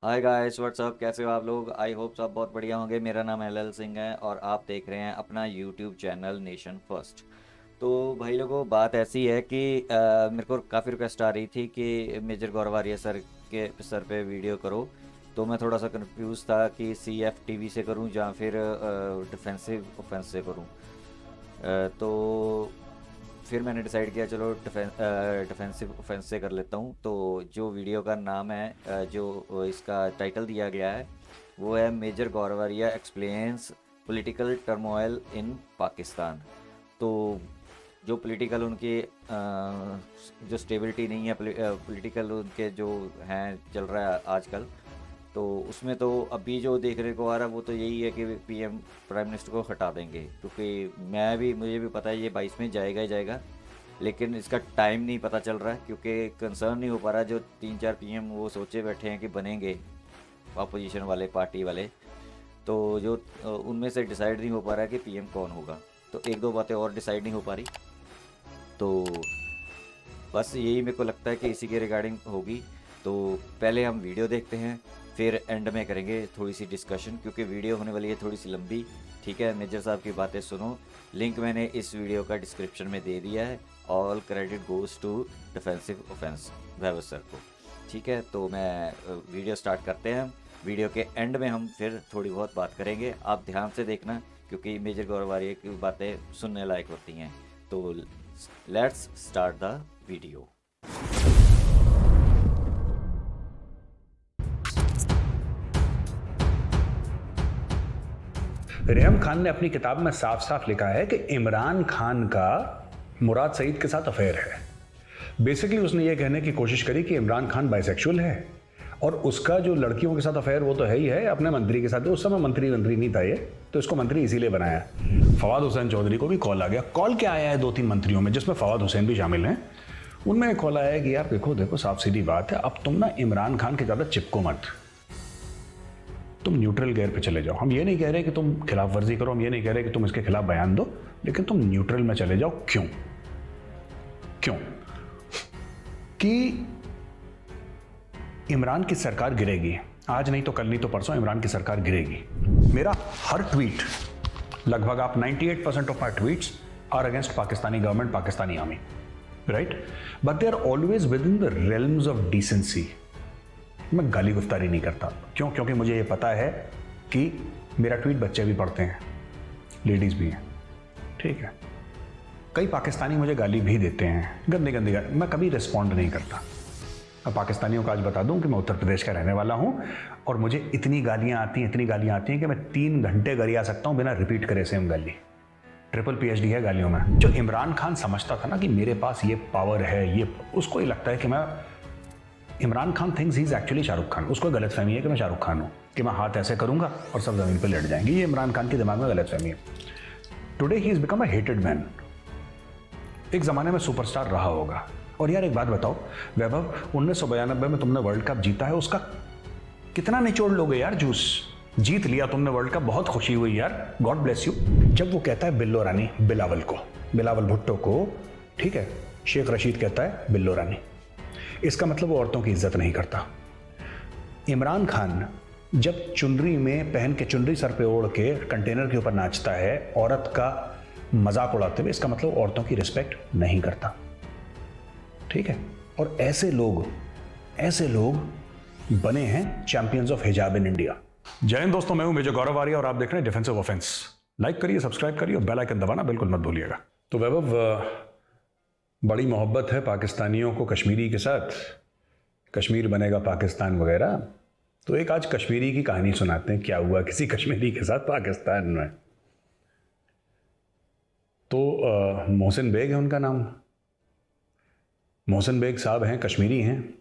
Hi guys what's up, कैसे हो आप लोग? आई होप सब बहुत बढ़िया होंगे। मेरा नाम एल सिंह है और आप देख रहे हैं अपना यूट्यूब चैनल नेशन फर्स्ट। तो भाई लोगों, बात ऐसी है कि मेरे को काफ़ी रिक्वेस्ट आ रही थी कि मेजर गौरव आर्य सर पे वीडियो करो। तो मैं थोड़ा सा कंफ्यूज था कि सी एफ टी वी से करूं या फिर डिफेंसिव ऑफेंस से करूं। तो फिर मैंने डिसाइड किया चलो डिफेंसिव ऑफेंस से कर लेता हूँ। तो जो वीडियो का नाम है, जो इसका टाइटल दिया गया है, वो है मेजर गौरवरिया explains political turmoil in Pakistan. तो जो पॉलिटिकल उनकी जो स्टेबिलिटी नहीं है, पॉलिटिकल उनके जो हैं चल रहा है आजकल, तो उसमें तो अभी जो देखने को आ रहा है वो तो यही है कि पीएम प्राइम मिनिस्टर को हटा देंगे, क्योंकि मुझे भी पता है ये 22 में जाएगा ही जाएगा। लेकिन इसका टाइम नहीं पता चल रहा है क्योंकि कंसर्न नहीं हो पा रहा। जो 3-4 पीएम वो सोचे बैठे हैं कि बनेंगे अपोजिशन वाले पार्टी वाले, तो जो उनमें से डिसाइड नहीं हो पा रहा है कि पीएम कौन होगा। तो एक दो बातें और डिसाइड नहीं हो पा रही। तो बस यही मेरे को लगता है कि इसी के रिगार्डिंग होगी। तो पहले हम वीडियो देखते हैं, फिर एंड में करेंगे थोड़ी सी डिस्कशन, क्योंकि वीडियो होने वाली है थोड़ी सी लंबी। ठीक है, मेजर साहब की बातें सुनो। लिंक मैंने इस वीडियो का डिस्क्रिप्शन में दे दिया है। All credit goes to defensive offence Vaibhav sir को। ठीक है, तो मैं वीडियो स्टार्ट करते हैं। वीडियो के एंड में हम फिर थोड़ी बहुत बात करेंगे, आप ध्यान से देखना, क्योंकि मेजर गौरव आर्य की बातें सुनने लायक होती हैं। तो let's start the video. Reham Khan ने अपनी किताब में साफ साफ लिखा है कि इमरान खान का मुराद सईद के साथ अफेयर है। बेसिकली उसने ये कहने की कोशिश करी कि इमरान खान बाइसेक्सुअल है और उसका जो लड़कियों के साथ अफेयर वो तो है ही है अपने मंत्री के साथ। उस समय मंत्री नहीं था ये, तो इसको मंत्री इसीलिए बनाया। फवाद हुसैन चौधरी को भी कॉल आ गया। कॉल क्या आया है 2-3 मंत्रियों में, जिसमें फवाद हुसैन भी शामिल हैं। उनमें कॉल आया है कि यार देखो देखो साफ सीधी बात है, अब तुम ना इमरान खान के ज़्यादा चिपको मत, तुम न्यूट्रल गेयर पे चले जाओ। हम ये नहीं कह रहे कि तुम खिलाफ वर्जी करो, हम ये नहीं कह रहे कि तुम इसके खिलाफ बयान दो, लेकिन तुम न्यूट्रल में चले जाओ। क्यों? क्यों कि इमरान की सरकार गिरेगी, आज नहीं तो कल नहीं तो परसों इमरान की सरकार गिरेगी। मेरा हर ट्वीट, लगभग आप 98% of my tweets are against Pakistani government, Pakistani army, right, but they are always within the realms of decency. मैं गाली गुफ्तारी नहीं करता। क्यों? क्योंकि मुझे ये पता है कि मेरा ट्वीट बच्चे भी पढ़ते हैं, लेडीज़ भी हैं, ठीक है। कई पाकिस्तानी मुझे गाली भी देते हैं, गंदी गंदी गाली, मैं कभी रिस्पॉन्ड नहीं करता। अब पाकिस्तानियों को आज बता दूं कि मैं उत्तर प्रदेश का रहने वाला हूं और मुझे इतनी गालियां आती हैं कि मैं 3 घंटे गरिया सकता हूं बिना रिपीट करे सेम गाली। ट्रिपल पीएचडी है गालियों में। जो इमरान खान समझता था ना कि मेरे पास ये पावर है, ये उसको ही लगता है कि मैं, Imran Khan things he is actually Shahrukh Khan. उसको गलत फहमी है कि मैं शाहरुख खान हूँ, कि मैं हाथ ऐसे करूंगा और सब जमीन पर लेट जाएंगे। ये इमरान खान के दिमाग में गलत फहमी है। Today he is become a hated man. एक जमाने में सुपरस्टार रहा होगा। और यार एक बात बताओ वैभव, 1992 में तुमने वर्ल्ड कप जीता है, उसका कितना निचोड़ लोगे यार जूस। जीत लिया तुमने वर्ल्ड कप, बहुत खुशी हुई यार, गॉड ब्लेस यू। जब वो कहता है बिल्लो रानी बिलावल को, बिलावल भुट्टो को, ठीक है, शेख रशीद कहता है बिल्लो रानी, इसका मतलब वो औरतों की इज्जत नहीं करता। इमरान खान जब चुनरी में पहन के, चुनरी सर पे ओढ़ के कंटेनर के ऊपर नाचता है औरत का मजाक उड़ाते हुए, इसका मतलब औरतों की रिस्पेक्ट नहीं करता, ठीक है। और ऐसे लोग बने हैं चैंपियंस ऑफ हिजाब इन इंडिया। जय हिंद दोस्तों, मैं हूं मेजर गौरव आर्य और आप देख रहे हैं डिफेंसिव ऑफेंस। लाइक करिए, सब्सक्राइब करिए और बेल आइकन दबाना बिल्कुल मत भूलिएगा। तो वैभव, बड़ी मोहब्बत है पाकिस्तानियों को कश्मीरी के साथ, कश्मीर बनेगा पाकिस्तान वगैरह। तो एक आज कश्मीरी की कहानी सुनाते हैं, क्या हुआ किसी कश्मीरी के साथ पाकिस्तान में। तो मोहसिन बेग है उनका नाम। मोहसिन बेग साहब हैं, कश्मीरी हैं,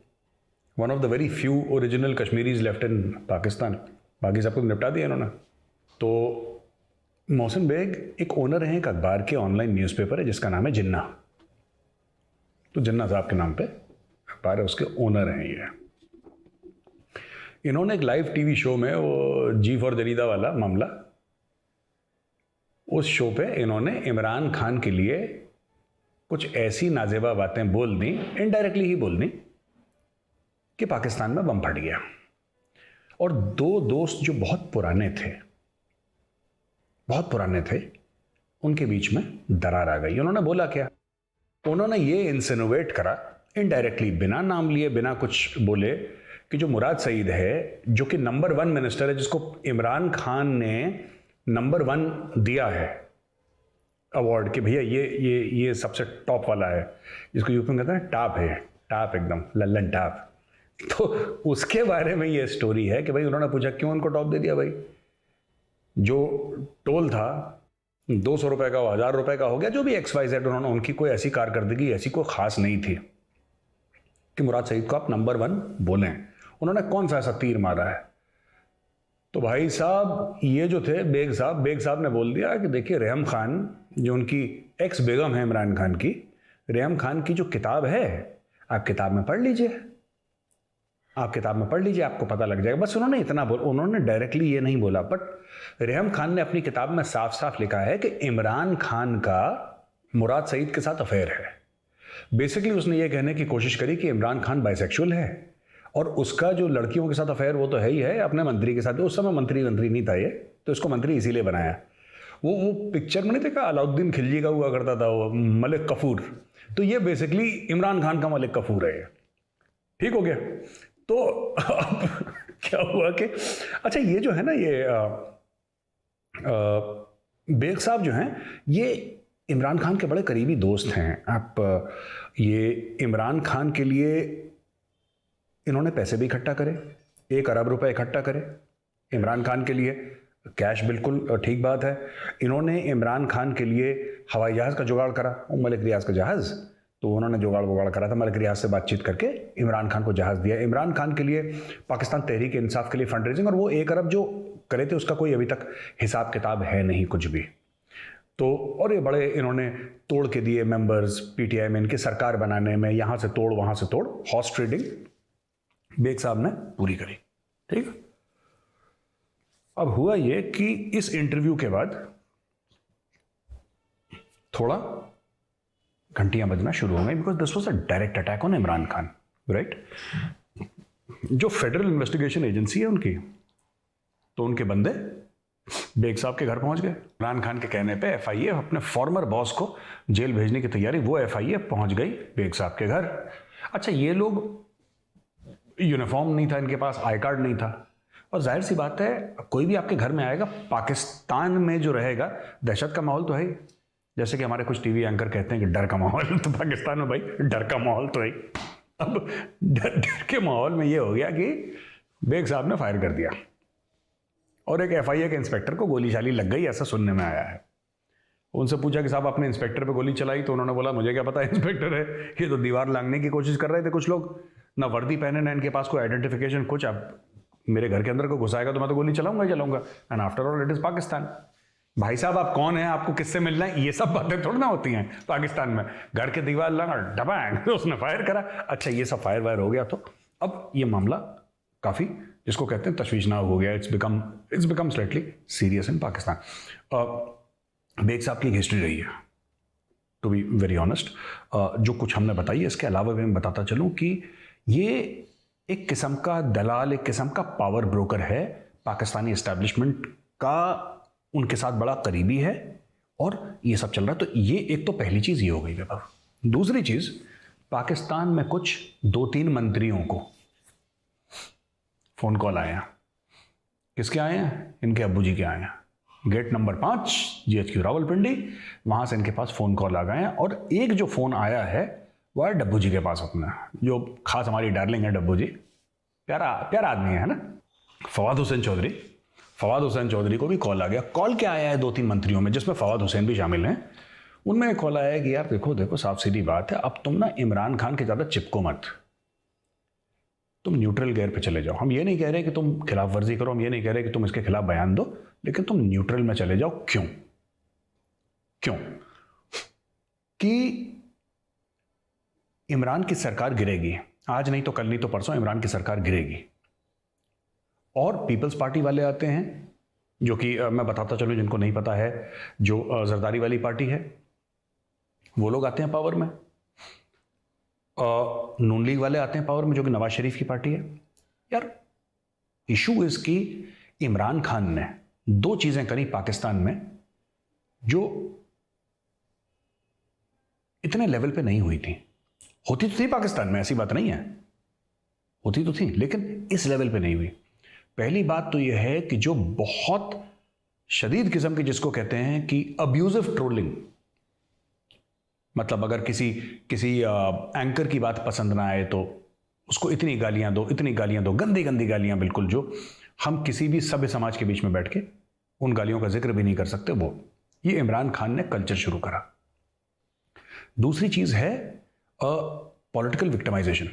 one of the very few original Kashmiris left in Pakistan. बाकी सबको निपटा दिया इन्होंने। तो मोहसिन बेग एक ओनर हैं एक अखबार के, ऑनलाइन न्यूज़पेपर है जिसका नाम है जिन्ना। तो जिन्ना साहब के नाम पे अखबार है, उसके ओनर हैं ये। इन्होंने एक लाइव टीवी शो में, वो जी फॉर जरीदा वाला मामला, उस शो पे इन्होंने इमरान खान के लिए कुछ ऐसी नाजेबा बातें बोल दी, इनडायरेक्टली ही बोल दी, कि पाकिस्तान में बम फट गया। और दो दोस्त जो बहुत पुराने थे, उनके बीच में दरार आ गई। उन्होंने बोला क्या? उन्होंने ये इंसिनुएट करा इनडायरेक्टली, बिना नाम लिए, बिना कुछ बोले, कि जो मुराद सईद है, जो कि नंबर 1 मिनिस्टर है, जिसको इमरान खान ने नंबर 1 दिया है अवार्ड कि भैया ये सबसे टॉप वाला है, जिसको यूपी में कहते हैं टॉप है, टॉप एकदम लल्लन टॉप। तो उसके बारे में ये स्टोरी है कि भाई उन्होंने पूछा क्यों उनको टॉप दे दिया। भाई जो टोल था 200 रुपए का, 1000 रुपए का हो गया, जो भी XYZ, उन्होंने, उनकी कोई ऐसी कारकर्दगी ऐसी कोई खास नहीं थी कि मुराद सईद को आप नंबर 1 बोलें। उन्होंने कौन सा ऐसा तीर मारा है? तो भाई साहब ये जो थे बेग साहब ने बोल दिया कि देखिए रेहम खान, जो उनकी एक्स बेगम है इमरान खान की, रेहम खान की जो किताब है, आप किताब में पढ़ लीजिए, आपको पता लग जाएगा। बस उन्होंने इतना उन्होंने डायरेक्टली ये नहीं बोला, बट रेहम खान ने अपनी किताब में साफ साफ लिखा है कि इमरान खान का मुराद सईद के साथ अफेयर है। बेसिकली उसने ये कहने की कोशिश करी कि इमरान खान बाइसेक्सुअल है, और उसका जो लड़कियों के साथ अफेयर वो तो है ही है, अपने मंत्री के साथ। उस समय मंत्री नहीं था ये, तो इसको मंत्री इसीलिए बनाया। वो पिक्चर में नहीं देखा, अलाउद्दीन खिलजी का हुआ करता था वो मलिक कफूर, तो ये बेसिकली इमरान खान का मलिक कफूर है ये। ठीक हो गया? तो अब क्या हुआ कि अच्छा ये जो है ना, ये बेग साहब जो हैं, ये इमरान खान के बड़े करीबी दोस्त हैं। आप ये इमरान खान के लिए इन्होंने पैसे भी इकट्ठा करे, 1 अरब रुपए इकट्ठा करे इमरान खान के लिए, कैश, बिल्कुल ठीक बात है। इन्होंने इमरान खान के लिए हवाई जहाज़ का जुगाड़ करा, मलिक रियाज का जहाज़, तो उन्होंने जुगाड़ करा था, मलिक रियाज से बातचीत करके इमरान खान को जहाज़ दिया। इमरान खान के लिए पाकिस्तान तहरीक इंसाफ के लिए फंड रेजिंग, और वो 1 अरब जो करे थे उसका कोई अभी तक हिसाब किताब है नहीं कुछ भी। तो और ये बड़े इन्होंने तोड़ के दिए मेंबर्स PTI में, इनकी सरकार बनाने में, यहाँ से तोड़ वहाँ से तोड़, हॉर्स ट्रेडिंग बेग साहब ने पूरी करी। ठीक। अब हुआ ये कि इस इंटरव्यू के बाद थोड़ा घंटियां बजना शुरू हो गई, because this was a direct attack on Imran Khan, right. जो फेडरल इन्वेस्टिगेशन एजेंसी है उनकी, तो उनके बंदे बेग साहब के घर पहुंच गए। इमरान खान के कहने पे FIA, अपने फॉर्मर बॉस को जेल भेजने की तैयारी, वो FIA पहुंच गई बेग साहब के घर। अच्छा, ये लोग, यूनिफॉर्म नहीं था इनके पास, आई कार्ड नहीं था, और जाहिर सी बात है कोई भी आपके घर में आएगा, पाकिस्तान में जो रहेगा, दहशत का माहौल तो है ही। जैसे कि हमारे कुछ टीवी एंकर कहते हैं कि डर का माहौल, तो पाकिस्तान में भाई डर का माहौल तो है। अब डर के माहौल में ये हो गया कि बेग साहब ने फायर कर दिया, और एक FIA के इंस्पेक्टर को गोली चाली लग गई, ऐसा सुनने में आया है। उनसे पूछा कि साहब आपने इंस्पेक्टर पे गोली चलाई, तो उन्होंने बोला मुझे क्या पता इंस्पेक्टर है, ये तो दीवार लांघने की कोशिश कर रहे थे कुछ लोग, ना वर्दी पहने ना इनके पास कोई आइडेंटिफिकेशन कुछ। अब मेरे घर के अंदर को घुसाएगा तो मैं तो गोली चलाऊंगा। And after all it is Pakistan. भाई साहब आप कौन हैं, आपको किससे मिलना है, ये सब बातें थोड़ी ना होती हैं पाकिस्तान में। घर के दीवार लांघा, डबैंग, उसने फायर करा। अच्छा, ये सब फायर वायर हो गया, तो अब ये मामला काफ़ी, जिसको कहते हैं तशवीशनाक हो गया। It's become slightly serious in Pakistan. Baig साहब की एक हिस्ट्री रही है, टू बी वेरी ऑनेस्ट। जो कुछ हमने बताई है, इसके अलावा भी मैं बताता चलूँ कि ये एक किस्म का दलाल, एक किस्म का पावर ब्रोकर है, पाकिस्तानी एस्टैब्लिशमेंट का उनके साथ बड़ा करीबी है, और ये सब चल रहा है। तो ये एक तो पहली चीज़ ये हो गई वैभव। दूसरी चीज़, पाकिस्तान में कुछ 2-3 मंत्रियों को फ़ोन कॉल आए हैं। किसके आए हैं? इनके अब्बू जी के आए हैं। गेट नंबर 5 GHQ रावलपिंडी, वहाँ से इनके पास फ़ोन कॉल आ गए हैं। और एक जो फ़ोन आया है वह है डब्बू जी के पास अपना, जो खास हमारी डार्लिंग है डब्बू जी, प्यारा आदमी है ना, फवाद हुसैन चौधरी को भी कॉल आ गया। कॉल क्या आया है 2-3 मंत्रियों में, जिसमें फवाद हुसैन भी शामिल हैं। उनमें एक कॉल आया है कि यार देखो साफ सीधी बात है, अब तुम ना इमरान खान के ज़्यादा चिपको मत, तुम न्यूट्रल गेयर पे चले जाओ। हम ये नहीं कह रहे कि तुम खिलाफ वर्जी करो, हम ये नहीं कह रहे कि तुम इसके खिलाफ बयान दो, लेकिन तुम न्यूट्रल में चले जाओ। क्यों? कि इमरान की सरकार गिरेगी, आज नहीं तो कल, नहीं तो परसों इमरान की सरकार गिरेगी। और पीपल्स पार्टी वाले आते हैं, जो कि मैं बताता चलूं जिनको नहीं पता है, जो जरदारी वाली पार्टी है, वो लोग आते हैं पावर में। नून लीग वाले आते हैं पावर में, जो कि नवाज शरीफ की पार्टी है। यार इशू इज कि इमरान खान ने दो चीजें करी पाकिस्तान में जो इतने लेवल पे नहीं हुई थी। होती तो थी पाकिस्तान में, ऐसी बात नहीं है, होती तो थी, लेकिन इस लेवल पे नहीं हुई। पहली बात तो यह है कि जो बहुत शदीद किस्म की, जिसको कहते हैं कि अब्यूजिव ट्रोलिंग, मतलब अगर किसी एंकर की बात पसंद ना आए तो उसको इतनी गालियां दो, इतनी गालियां दो, गंदी गंदी गालियां, बिल्कुल जो हम किसी भी सभ्य समाज के बीच में बैठ के उन गालियों का जिक्र भी नहीं कर सकते, वो ये इमरान खान ने कल्चर शुरू करा। दूसरी चीज है पॉलिटिकल विक्टिमाइजेशन,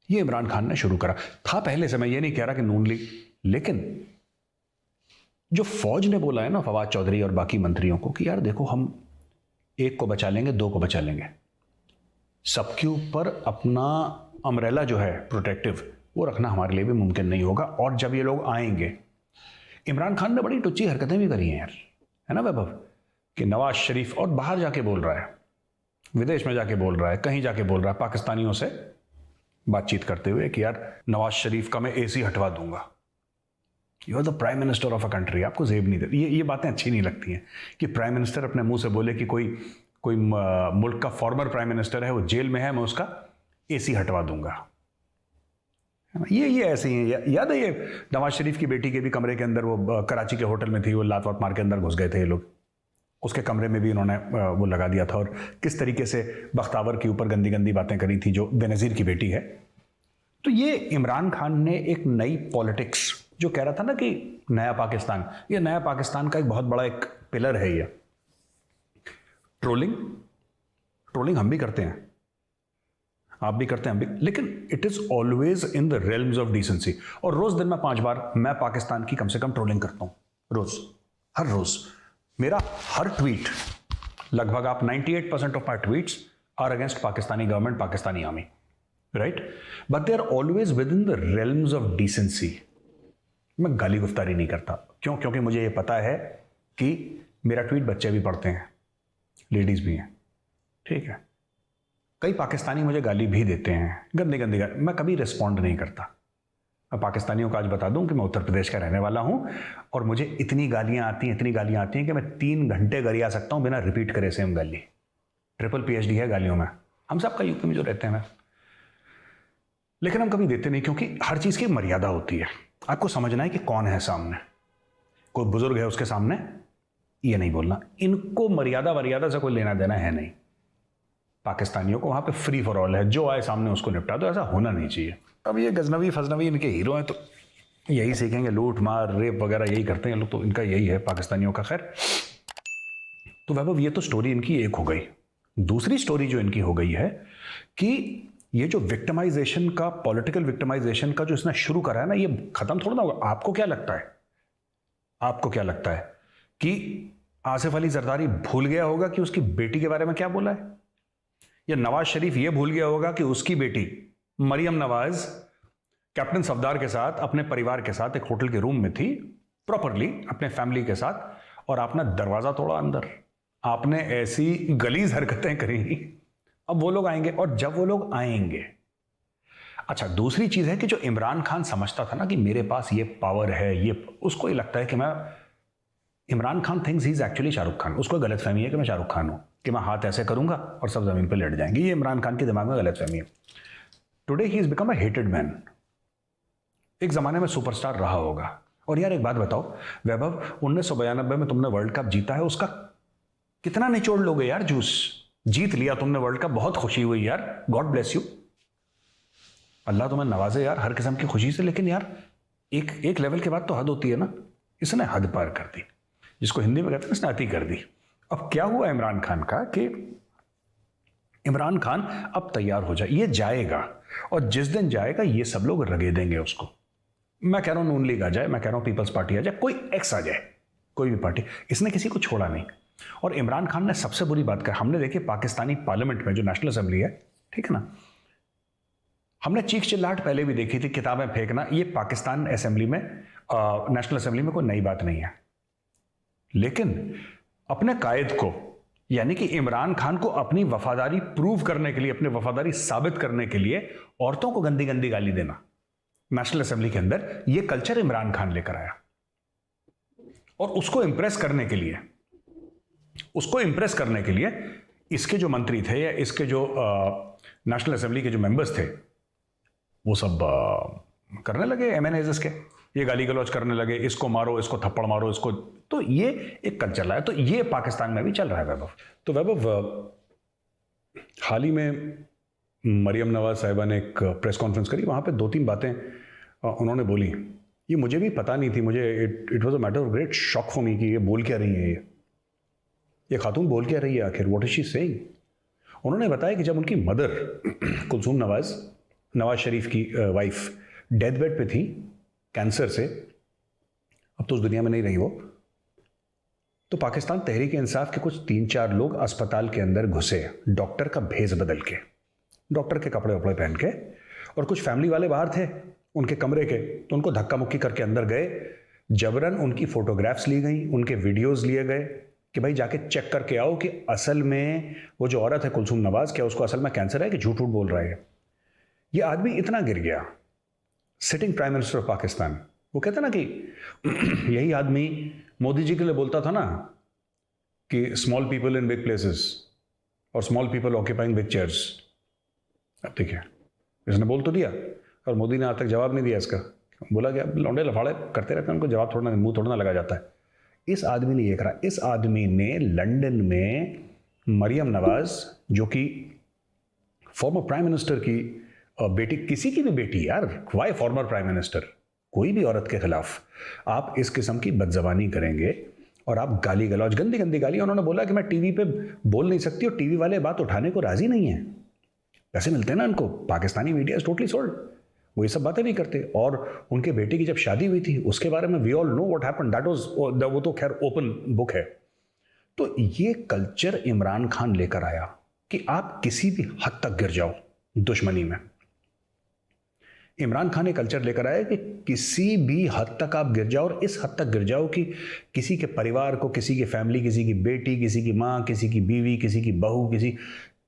ये इमरान खान ने शुरू करा। था पहले से, मैं ये नहीं कह रहा कि नून लीग, लेकिन जो फौज ने बोला है ना फवाद चौधरी और बाकी मंत्रियों को कि यार देखो हम एक को बचा लेंगे, दो को बचा लेंगे, सबके ऊपर अपना अम्ब्रेला जो है प्रोटेक्टिव वो रखना हमारे लिए भी मुमकिन नहीं होगा। और जब ये लोग आएंगे, इमरान खान ने बड़ी टुच्ची हरकतें भी करी हैं यार, है ना वैभव, कि नवाज शरीफ और बाहर जाके बोल रहा है, विदेश में जाके बोल रहा है, कहीं जाके बोल रहा है पाकिस्तानियों से बातचीत करते हुए कि यार नवाज शरीफ का मैं एसी हटवा दूंगा। You are the prime minister of a country, आपको जेब नहीं दे। ये बातें अच्छी नहीं लगती हैं कि प्राइम मिनिस्टर अपने मुंह से बोले कि कोई मुल्क का फॉर्मर प्राइम मिनिस्टर है, वो जेल में है, मैं उसका एसी हटवा दूंगा। ये ऐसे ही है। याद है ये नवाज शरीफ की बेटी के भी कमरे के अंदर, वो कराची के होटल में थी, वो लात वात मार के अंदर घुस गए थे ये लोग, उसके कमरे में भी इन्होंने वो लगा दिया था, और किस तरीके से बख्तावर के ऊपर गंदी गंदी बातें करी थी, जो बेनज़ीर की बेटी है। तो ये इमरान खान ने एक नई पॉलिटिक्स, जो कह रहा था ना कि नया पाकिस्तान, ये नया पाकिस्तान का एक बहुत बड़ा एक पिलर है ये। ट्रोलिंग हम भी करते हैं, आप भी करते हैं, हम भी, लेकिन it is always in the realms of decency. और रोज दिन में 5 बार मैं पाकिस्तान की कम से कम ट्रोलिंग करता हूं, रोज, हर रोज। मेरा हर ट्वीट, लगभग आप 98% of my tweets are against Pakistani government, Pakistani army, right, but they are always within the realms of decency. मैं गाली गुफ्तारी नहीं करता। क्यों? क्योंकि मुझे ये पता है कि मेरा ट्वीट बच्चे भी पढ़ते हैं, लेडीज भी हैं, ठीक है। कई पाकिस्तानी मुझे गाली भी देते हैं, गंदी गंदी गाली, मैं कभी रिस्पॉन्ड नहीं करता। मैं पाकिस्तानियों को आज बता दूं कि मैं उत्तर प्रदेश का रहने वाला हूं, और मुझे इतनी गालियां आती हैं कि मैं 3 घंटे गरिया सकता हूं बिना रिपीट करे सेम गाली। ट्रिपल PhD है गालियों में, हम सब का यूपी में जो रहते हैं। लेकिन हम कभी देते नहीं, क्योंकि हर चीज की मर्यादा होती है। आपको समझना है कि कौन है सामने, कोई बुजुर्ग है उसके सामने, ये नहीं बोलना। इनको मर्यादा से कोई लेना देना है नहीं। पाकिस्तानियों को वहां पे फ्री फॉर ऑल है, जो आए सामने उसको निपटा दो, ऐसा होना नहीं चाहिए। अब ये गजनवी फजनवी इनके हीरो हैं, तो यही सीखेंगे, लूट मार रेप वगैरह यही करते हैं लोग, तो इनका यही है पाकिस्तानियों का। खैर, तो वैभव ये तो स्टोरी इनकी एक हो गई। दूसरी स्टोरी जो इनकी हो गई है कि ये जो विक्टिमाइजेशन का, पॉलिटिकल विक्टिमाइजेशन का जो इसने शुरू करा है ना, ये खत्म थोड़ा ना होगा। आपको क्या लगता है कि आसिफ अली जरदारी भूल गया होगा कि उसकी बेटी के बारे में क्या बोला है? या नवाज शरीफ ये भूल गया होगा कि उसकी बेटी मरियम नवाज कैप्टन सफदार के साथ, अपने परिवार के साथ एक होटल के रूम में थी, प्रॉपरली अपने फैमिली के साथ, और आपने दरवाजा तोड़ा अंदर, आपने ऐसी गलीज हरकतें करी। अब वो लोग आएंगे, और जब वो लोग आएंगे, अच्छा, दूसरी चीज है कि जो इमरान खान समझता था ना कि मेरे पास ये पावर है, ये, उसको ये लगता है कि मैं, Imran Khan thinks he is actually Shahrukh Khan. उसको गलतफहमी है कि मैं शाहरुख खान हूं, कि मैं हाथ ऐसे करूंगा और सब जमीन पर लेट जाएंगे। ये इमरान खान के दिमाग में गलतफहमी है। Today he is become a hated man. एक जमाने में सुपरस्टार रहा होगा। और यार एक बात बताओ वैभव, 1992 में तुमने वर्ल्ड कप जीता है, उसका कितना निचोड़ लोगे यार जूस? जीत लिया तुमने वर्ल्ड कप, बहुत खुशी हुई यार, गॉड ब्लेस यू, अल्लाह तुम्हें नवाजे यार हर किस्म की खुशी से। लेकिन यार एक लेवल के बाद तो हद होती है ना। इसने हद पार कर दी, जिसको हिंदी में कहते हैं इसने अति कर दी। अब क्या हुआ इमरान खान का कि इमरान खान अब तैयार हो जाए, ये जाएगा, और जिस दिन जाएगा ये सब लोग रगेदेंगे उसको। मैं कह रहा हूं नून लीग आ जाए, मैं कह रहा हूं पीपल्स पार्टी आ जाए, कोई एक्स आ जाए, कोई भी पार्टी, इसने किसी को छोड़ा नहीं। और इमरान खान ने सबसे बुरी बात कर, हमने देखी पाकिस्तानी पार्लियामेंट में जो नेशनल असेंबली है, ठीक है ना, हमने चीख चिल्लाहट पहले भी देखी थी, किताबें फेंकना, ये पाकिस्तान असेंबली में, नेशनल असेंबली में कोई नई बात नहीं है। लेकिन अपने कायद को, यानी कि इमरान खान को अपनी वफादारी प्रूव करने के लिए, अपनी वफादारी साबित करने के लिए औरतों को गंदी गंदी गाली देना, नेशनल असेंबली के अंदर। ये कल्चर इमरान खान लेकर आया और उसको इंप्रेस करने के लिए इसके जो मंत्री थे या इसके जो नेशनल असेंबली के जो मेंबर्स थे वो सब करने लगे एमएनएज के, ये गाली गलौज करने लगे, इसको मारो, इसको थप्पड़ मारो, इसको। तो ये एक कल्चर लाया। तो ये पाकिस्तान में भी चल रहा है वैभव। तो वैभव, हाल ही में मरियम नवाज साहिबा ने एक प्रेस कॉन्फ्रेंस करी, वहाँ पे 2-3 बातें उन्होंने बोली। ये मुझे भी पता नहीं थी, मुझे it was a matter of great shock for me कि ये बोल क्या रही है, ये खातून बोल क्या रही है आखिर, व्हाट इज शी सेइंग। उन्होंने बताया कि जब उनकी मदर कुलसूम नवाज शरीफ की वाइफ डेथ बेड पे थी कैंसर से, अब तो उस दुनिया में नहीं रही वो, तो पाकिस्तान तहरीक इंसाफ के कुछ 3-4 लोग अस्पताल के अंदर घुसे, डॉक्टर का भेष बदल के, डॉक्टर के कपड़े वपड़े पहन के, और कुछ फैमिली वाले बाहर थे उनके कमरे के, तो उनको धक्का मुक्की करके अंदर गए, जबरन उनकी फोटोग्राफ्स ली गई, उनके वीडियोस लिए गए कि भाई जाके चेक करके आओ कि असल में वो जो औरत है कुलसूम नवाज, क्या उसको असल में कैंसर है कि झूठ बोल रहा है। ये आदमी इतना गिर गया, sitting prime minister of Pakistan. वो कहता ना कि यही आदमी मोदी जी के लिए बोलता था ना कि small people in big places और small people occupying big chairs. अब देखिए, इसने बोल तो दिया और मोदी ने आज तक जवाब नहीं दिया इसका। बोला गया लौंडे लफाड़े करते रहते हैं, उनको जवाब थोड़ा मुंह थोड़ा ना लगा जाता है। इस आदमी ने ये करा, इस आदमी ने लंदन में मरियम नवाज, जो कि फॉर्मर प्राइम मिनिस्टर की बेटी, किसी की भी बेटी यार, वाई फॉर्मर प्राइम मिनिस्टर, कोई भी औरत के खिलाफ आप इस किस्म की बदजबानी करेंगे और आप गाली गलौज, गंदी गंदी गाली। उन्होंने बोला कि मैं टीवी पे बोल नहीं सकती और टीवी वाले बात उठाने को राजी नहीं है। पैसे मिलते हैं ना उनको, Pakistani media is totally sold, वो ये सब बातें नहीं करते। और उनके बेटे की जब शादी हुई थी उसके बारे में we all know what happened, that was, वो तो खैर ओपन बुक है। तो ये कल्चर इमरान खान लेकर आया कि आप किसी भी हद तक गिर जाओ दुश्मनी में। इमरान खान ने कल्चर लेकर आया कि किसी भी हद तक आप गिर जाओ, और इस हद तक गिर जाओ कि किसी के परिवार को, किसी की फैमिली, किसी की बेटी, किसी की माँ, किसी की बीवी, किसी की बहू,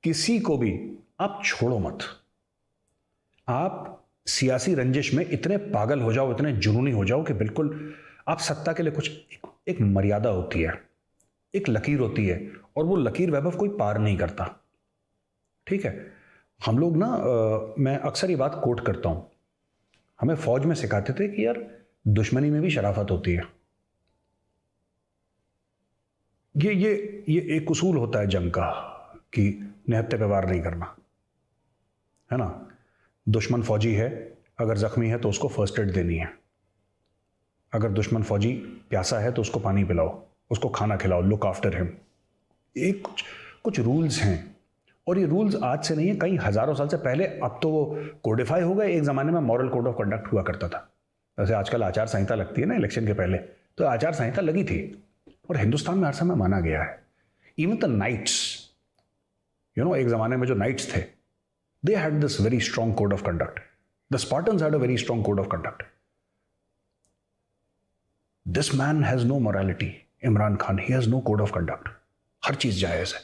किसी को भी आप छोड़ो मत। आप सियासी रंजिश में इतने पागल हो जाओ, इतने जुनूनी हो जाओ कि बिल्कुल आप सत्ता के लिए कुछ, एक मर्यादा होती है, एक लकीर होती है, और वो लकीर वैभव कोई पार नहीं करता। ठीक है, हम लोग ना मैं अक्सर ये बात कोट करता हूं, हमें फौज में सिखाते थे कि यार दुश्मनी में भी शराफत होती है। ये एक उसूल होता है जंग का कि निहत्थे पे वार नहीं करना, है ना। दुश्मन फौजी है, अगर जख्मी है तो उसको फर्स्ट एड देनी है। अगर दुश्मन फौजी प्यासा है तो उसको पानी पिलाओ, उसको खाना खिलाओ, लुक आफ्टर हिम। ये कुछ रूल्स हैं, और ये रूल्स आज से नहीं है, कई हजारों साल से पहले, अब तो वो कोडिफाई हो गए। एक ज़माने में मॉरल कोड ऑफ कंडक्ट हुआ करता था, जैसे आजकल आचार संहिता लगती है ना इलेक्शन के पहले, तो आचार संहिता लगी थी, और हिंदुस्तान में हर समय माना गया है। इवन द नाइट्स, एक ज़माने में जो नाइट्स थे, they had this very strong code of conduct. The Spartans had a very strong code of conduct. This man has no morality, Imran Khan, he has no code of conduct. हर चीज़ जायज़ है।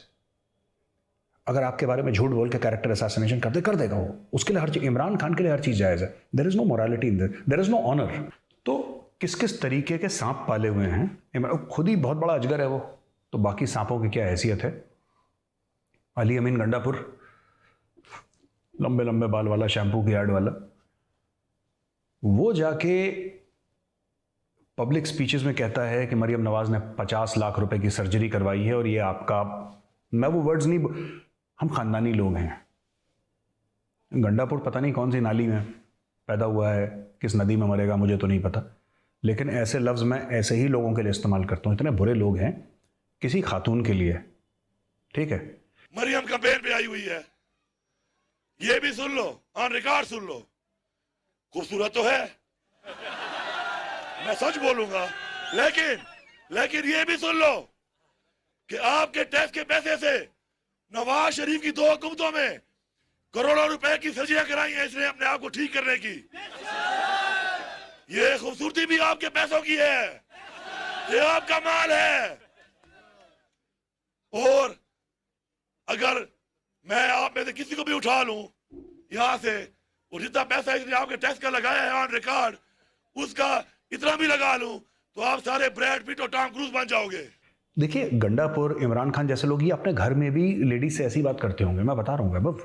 अगर आपके बारे में झूठ बोल के कैरेक्टर असैसिनेशन कर देगा वो, उसके लिए हर चीज, इमरान खान के लिए हर चीज जायज है। There is no morality in this, there is no honour. तो किस किस तरीके के सांप पाले हुए हैं, खुद ही बहुत बड़ा अजगर है वो, तो बाकी सांपों की क्या हैसियत है। अली अमीन गंडापुर, लंबे लंबे बाल वाला, शैम्पू की ऐड वाला, वो जाके पब्लिक स्पीचेस में कहता है कि मरियम नवाज ने 50 लाख रुपए की सर्जरी करवाई है, और ये आपका, मैं वो वर्ड्स नहीं, हम खानदानी लोग हैं। गंडापुर पता नहीं कौन सी नाली में पैदा हुआ है, किस नदी में मरेगा मुझे तो नहीं पता, लेकिन ऐसे लफ्ज़ मैं ऐसे ही लोगों के लिए इस्तेमाल करता हूँ। इतने बुरे लोग हैं किसी खातून के लिए। ठीक है, मरियम कंपेन पे आई हुई है, ये भी सुन लो, ऑन रिकॉर्ड सुन लो। खूबसूरत तो है, मैं सच बोलूंगा, लेकिन ये भी सुन लो कि आपके टैक्स के पैसे से नवाज शरीफ की 2 हुकूमतों में करोड़ों रुपए की सर्जरियां कराई हैं इसने अपने आप को ठीक करने की। ये खूबसूरती भी आपके पैसों की है, ये आपका माल है। और अगर मैं आप में से किसी को भी उठा लूं यहां से, और जितना पैसा इसने आपके टैक्स का लगाया है ऑन रिकॉर्ड, उसका इतना भी लगा लूं तो आप सारे ब्रैड पिट और टॉम क्रूज बन जाओगे। देखिए, गंडापुर, इमरान खान जैसे लोग ये अपने घर में भी लेडीज से ऐसी बात करते होंगे। मैं बता रहा हूँ वैभव,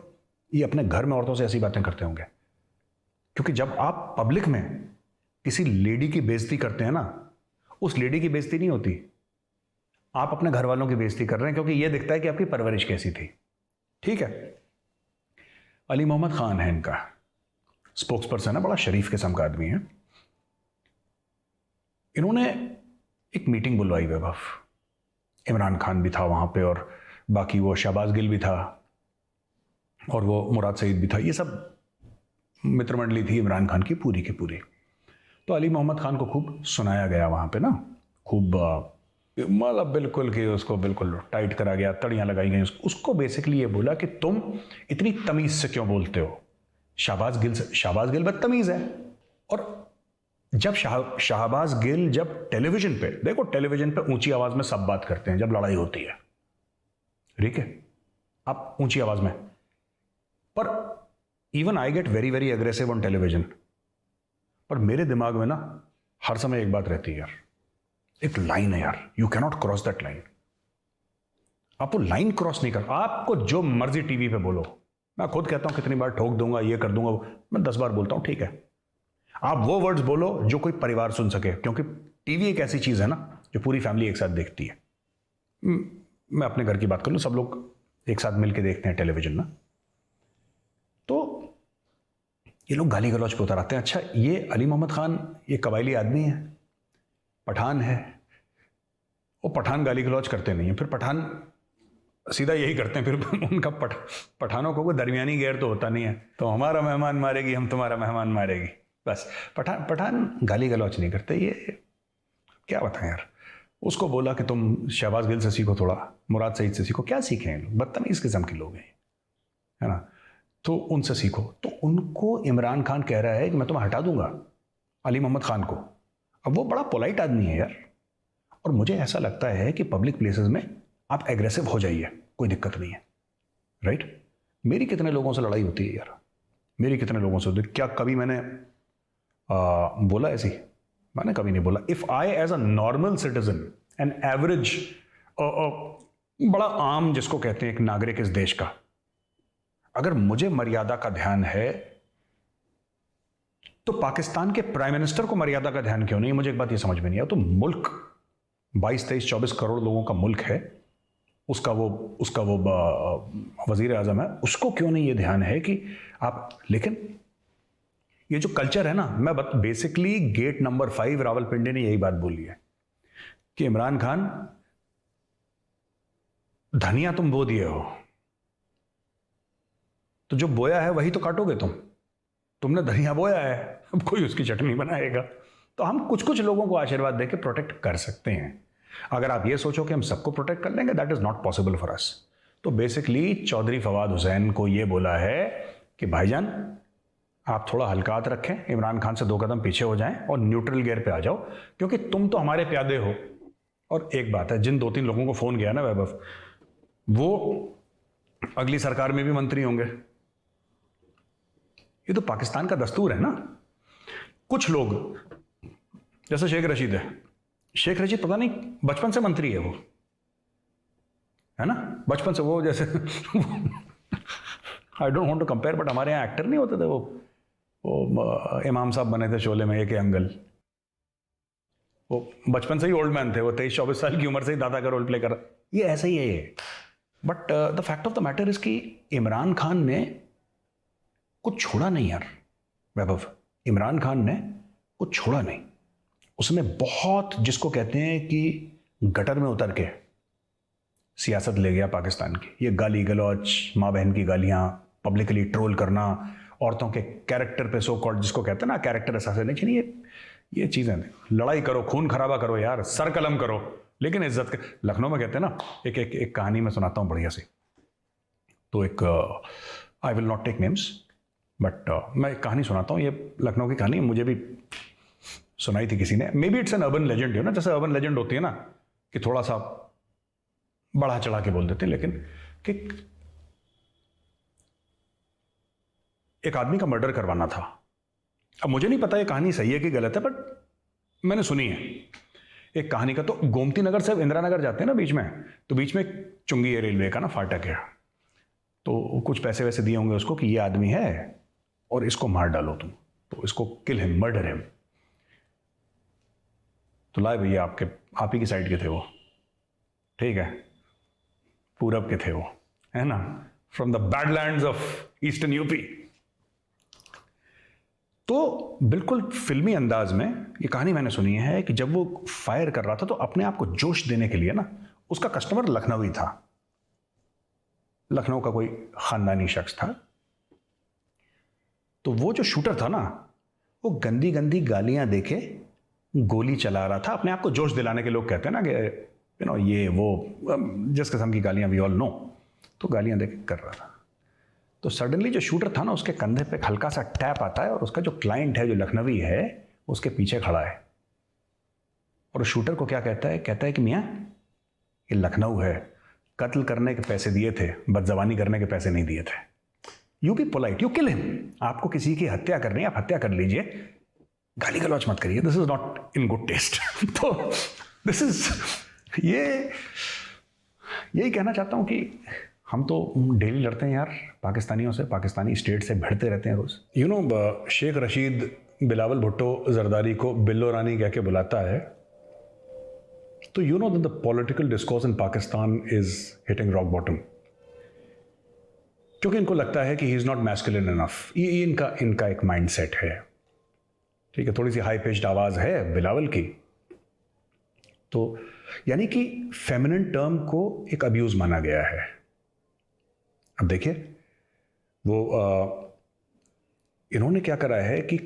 ये अपने घर में औरतों से ऐसी बातें करते होंगे, क्योंकि जब आप पब्लिक में किसी लेडी की बेइज्जती करते हैं ना, उस लेडी की बेइज्जती नहीं होती, आप अपने घर वालों की बेइज्जती कर रहे हैं, क्योंकि यह दिखता है कि आपकी परवरिश कैसी थी। ठीक है, अली मोहम्मद खान है इनका स्पोक्स पर्सन है, बड़ा शरीफ किस्म का आदमी है। इन्होंने एक मीटिंग बुलवाई वैभव, इमरान खान भी था वहां पे और बाकी वो शहबाज गिल भी था और वो मुराद सईद भी था, ये सब मित्रमंडली थी इमरान खान की पूरी की पूरी। तो अली मोहम्मद खान को खूब सुनाया गया वहां पे ना, खूब मतलब बिल्कुल कि उसको बिल्कुल टाइट करा गया, तड़ियां लगाई गई उसको बेसिकली ये बोला कि तुम इतनी तमीज से क्यों बोलते हो, शाहबाज गिल बदतमीज है। और जब शाहबाज गिल जब टेलीविजन पे, देखो टेलीविजन पे ऊंची आवाज में सब बात करते हैं जब लड़ाई होती है, ठीक है, आप ऊंची आवाज में, पर even I get very very aggressive on television, पर मेरे दिमाग में ना हर समय एक बात रहती है यार, एक लाइन है यार, you cannot cross that line. आप वो लाइन क्रॉस नहीं कर, आपको जो मर्जी टीवी पे बोलो, मैं खुद कहता हूं कितनी बार ठोक दूंगा, ये कर दूंगा, मैं 10 बार बोलता हूं, ठीक है, आप वो वर्ड्स बोलो जो कोई परिवार सुन सके, क्योंकि टीवी एक ऐसी चीज है ना जो पूरी फैमिली एक साथ देखती है। मैं अपने घर की बात कर लूं, सब लोग एक साथ मिलकर देखते हैं टेलीविजन ना, तो ये लोग गाली गलौज पे उतर आते हैं। अच्छा, ये अली मोहम्मद खान ये कबायली आदमी है, पठान है, वो पठान गाली गलौज करते नहीं है, फिर पठान सीधा यही करते हैं, फिर उनका पठानों को कोई दरमियानी गैर तो होता नहीं है, तो हमारा मेहमान मारेगी, हम तुम्हारा मेहमान मारेगी, बस। पठान गाली गलौज नहीं करते। ये क्या बताएं यार, उसको बोला कि तुम शहबाज गिल से सीखो, थोड़ा मुराद सईद से सीखो, क्या सीखे हैं लोग, बदतमीज किस्म के लोग हैं, है ना, तो उनसे सीखो। तो उनको इमरान खान कह रहा है कि मैं तुम्हें हटा दूंगा, अली मोहम्मद खान को। अब वो बड़ा पोलाइट आदमी है यार, और मुझे ऐसा लगता है कि पब्लिक प्लेसेस में आप एग्रेसिव हो जाइए, कोई दिक्कत नहीं है, राइट। मेरी कितने लोगों से लड़ाई होती है यार, मेरी कितने लोगों से होती है, क्या कभी मैंने बोला ऐसी? मैंने कभी नहीं बोला। If I as a normal citizen, an average, बड़ा आम जिसको कहते हैं एक नागरिक इस देश का, अगर मुझे मर्यादा का ध्यान है तो पाकिस्तान के प्राइम मिनिस्टर को मर्यादा का ध्यान क्यों नहीं? मुझे एक बात ये समझ में नहीं आया। तो मुल्क 22-23-24 करोड़ लोगों का मुल्क है, उसका वो वजीर आजम है, उसको क्यों नहीं ये ध्यान है कि आप। लेकिन ये जो कल्चर है ना, मैं बेसिकली गेट नंबर 5 रावलपिंडी ने यही बात बोली है कि इमरान खान, धनिया तुम बो दिए हो, तो जो बोया है वही तो काटोगे तुमने धनिया बोया है, अब कोई उसकी चटनी बनाएगा। तो हम कुछ कुछ लोगों को आशीर्वाद देकर प्रोटेक्ट कर सकते हैं। अगर आप ये सोचो कि हम सबको प्रोटेक्ट कर लेंगे, that is not possible for us. तो बेसिकली चौधरी फवाद हुसैन को ये बोला है कि भाईजान आप थोड़ा हल्कात रखें, इमरान खान से 2 कदम पीछे हो जाएं और न्यूट्रल गियर पे आ जाओ, क्योंकि तुम तो हमारे प्यादे हो। और एक बात है, जिन 2-3 लोगों को फोन किया ना वैभव, वो अगली सरकार में भी मंत्री होंगे। ये तो पाकिस्तान का दस्तूर है ना। कुछ लोग जैसे शेख रशीद है, शेख रशीद पता नहीं बचपन से मंत्री है वो, है ना, बचपन से वो जैसे I don't want to compare, but हमारे यहाँ एक्टर नहीं होते थे वो इमाम साहब बने थे शोले में, एक अंगल, वो बचपन से ही ओल्ड मैन थे, वो 23-24 साल की उम्र से ही दादा का रोल प्ले कर, ये ऐसा ही है ये। But the fact of the matter is कि इमरान खान ने कुछ छोड़ा नहीं यार वैभव, इमरान खान ने कुछ छोड़ा नहीं। उसने बहुत, जिसको कहते हैं कि गटर में उतर के सियासत ले गया पाकिस्तान की। ये गाली गलौज, माँ बहन की गालियाँ, पब्लिकली ट्रोल करना, औरतों के कैरेक्टर पे, सो कॉल्ड जिसको कहते हैं ना कैरेक्टर असैसिनेशन, ये चीज़ें, लड़ाई करो, खून खराबा करो यार, सर कलम करो, लेकिन इज्जत के। लखनऊ में कहते हैं ना, एक कहानी में सुनाता हूँ बढ़िया सी। तो एक, I will not take names, but मैं एक कहानी सुनाता हूँ। ये लखनऊ की कहानी मुझे भी सुनाई थी किसी ने। May be it's an urban legend, ना, जैसे अर्बन लेजेंड होती है ना कि थोड़ा सा बढ़ा चढ़ा के बोल देते हैं, लेकिन कि एक आदमी का मर्डर करवाना था। अब मुझे नहीं पता ये कहानी सही है कि गलत है, बट मैंने सुनी है एक कहानी का। तो गोमती नगर से इंदिरा नगर जाते हैं ना बीच में, तो बीच में चुंगी है रेलवे का ना, फाटक है। तो कुछ पैसे वैसे दिए होंगे उसको कि ये आदमी है और इसको मार डालो तुम, तो इसको किल हिम, मर्डर हिम। तो लाए भैया आप ही की साइड के थे वो, ठीक है, पूरब के थे वो, है ना, from the badlands of eastern UP. तो बिल्कुल फिल्मी अंदाज में ये कहानी मैंने सुनी है कि जब वो फायर कर रहा था तो अपने आप को जोश देने के लिए ना, उसका कस्टमर लखनऊ ही था, लखनऊ का कोई खानदानी शख्स था। तो वो जो शूटर था ना, वो गंदी गंदी गालियां देके गोली चला रहा था, अपने आप को जोश दिलाने के। लोग कहते हैं ना कि ये वो जिस किस्म की गालियां वी ऑल नो, तो गालियां देके कर रहा था। तो सडनली जो शूटर था ना, उसके कंधे पे हल्का सा टैप आता है और उसका जो क्लाइंट है, जो लखनवी है, उसके पीछे खड़ा है। और शूटर को क्या कहता है कि मियाँ ये लखनऊ है, कत्ल करने के पैसे दिए थे, बदजबानी करने के पैसे नहीं दिए थे। You be polite, you kill him. आपको किसी की हत्या करनी है, आप हत्या कर लीजिए, गाली गलौच मत करिए, this is not in good taste. तो दिस इज यही कहना चाहता हूं कि हम तो डेली लड़ते हैं यार पाकिस्तानियों से, पाकिस्तानी स्टेट से भिड़ते रहते हैं रोज। यू नो, शेख रशीद बिलावल भुट्टो जरदारी को बिल्लो रानी कह के बुलाता है। तो you know that the political discourse in Pakistan is hitting rock bottom, क्योंकि इनको लगता है कि he is not masculine enough. ये इनका एक माइंडसेट है, ठीक है। थोड़ी सी हाई पिच्ड आवाज है बिलावल की, तो यानी कि फेमिनिन टर्म को एक अब्यूज माना गया है। अब देखिए वो इन्होंने क्या करा है कि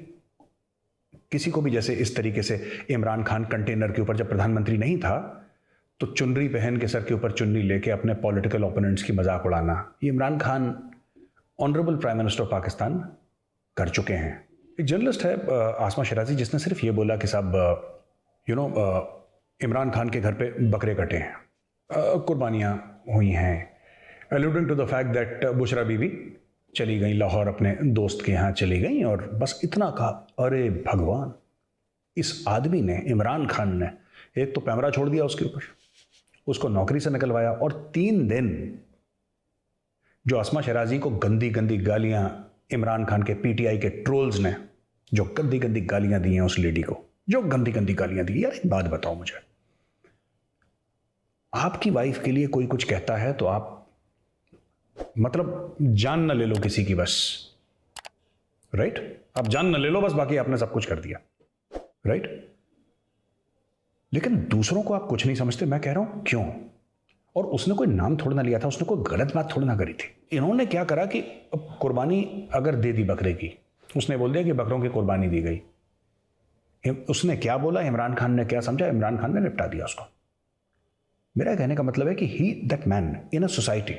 किसी को भी, जैसे इस तरीके से इमरान खान कंटेनर के ऊपर जब प्रधानमंत्री नहीं था तो चुनरी पहन के सर के ऊपर चुन्नी लेके अपने पॉलिटिकल ओपोनेंट्स की मजाक उड़ाना, ये Imran Khan honourable prime minister of Pakistan कर चुके हैं। एक जर्नलिस्ट है आसमा शिराजी, जिसने सिर्फ ये बोला कि साहब इमरान खान के घर पे बकरे कटे हैं, कुर्बानियाँ हुई हैं, alluding to the fact that Bushra बीवी चली गई लाहौर, अपने दोस्त के यहाँ चली गई, और बस इतना कहा। अरे भगवान, इस आदमी ने, इमरान खान ने, एक तो पैमरा छोड़ दिया उसके ऊपर, उसको नौकरी से निकलवाया, और 3 दिन जो अस्मा शराजी को गंदी गंदी गालियां इमरान खान के पीटीआई के ट्रोल्स ने जो गंदी गंदी गालियां दी हैं उस लेडी को, जो गंदी गंदी गालियां दी। यार एक बात बताओ मुझे, आपकी वाइफ के लिए कोई कुछ कहता है तो आप मतलब जान न ले लो किसी की, बस, राइट? आप जान न ले लो बस, बाकी आपने सब कुछ कर दिया, राइट? लेकिन दूसरों को आप कुछ नहीं समझते। मैं कह रहा हूं क्यों? और उसने कोई नाम थोड़ा ना लिया था, उसने कोई गलत बात थोड़ा ना करी थी। इन्होंने क्या करा कि कुर्बानी अगर दे दी बकरे की, उसने बोल दिया कि बकरों की कुर्बानी दी गई। उसने क्या बोला, इमरान खान ने क्या समझा, इमरान खान ने निपटा दिया उसको। मेरा कहने का मतलब है कि he that man in a society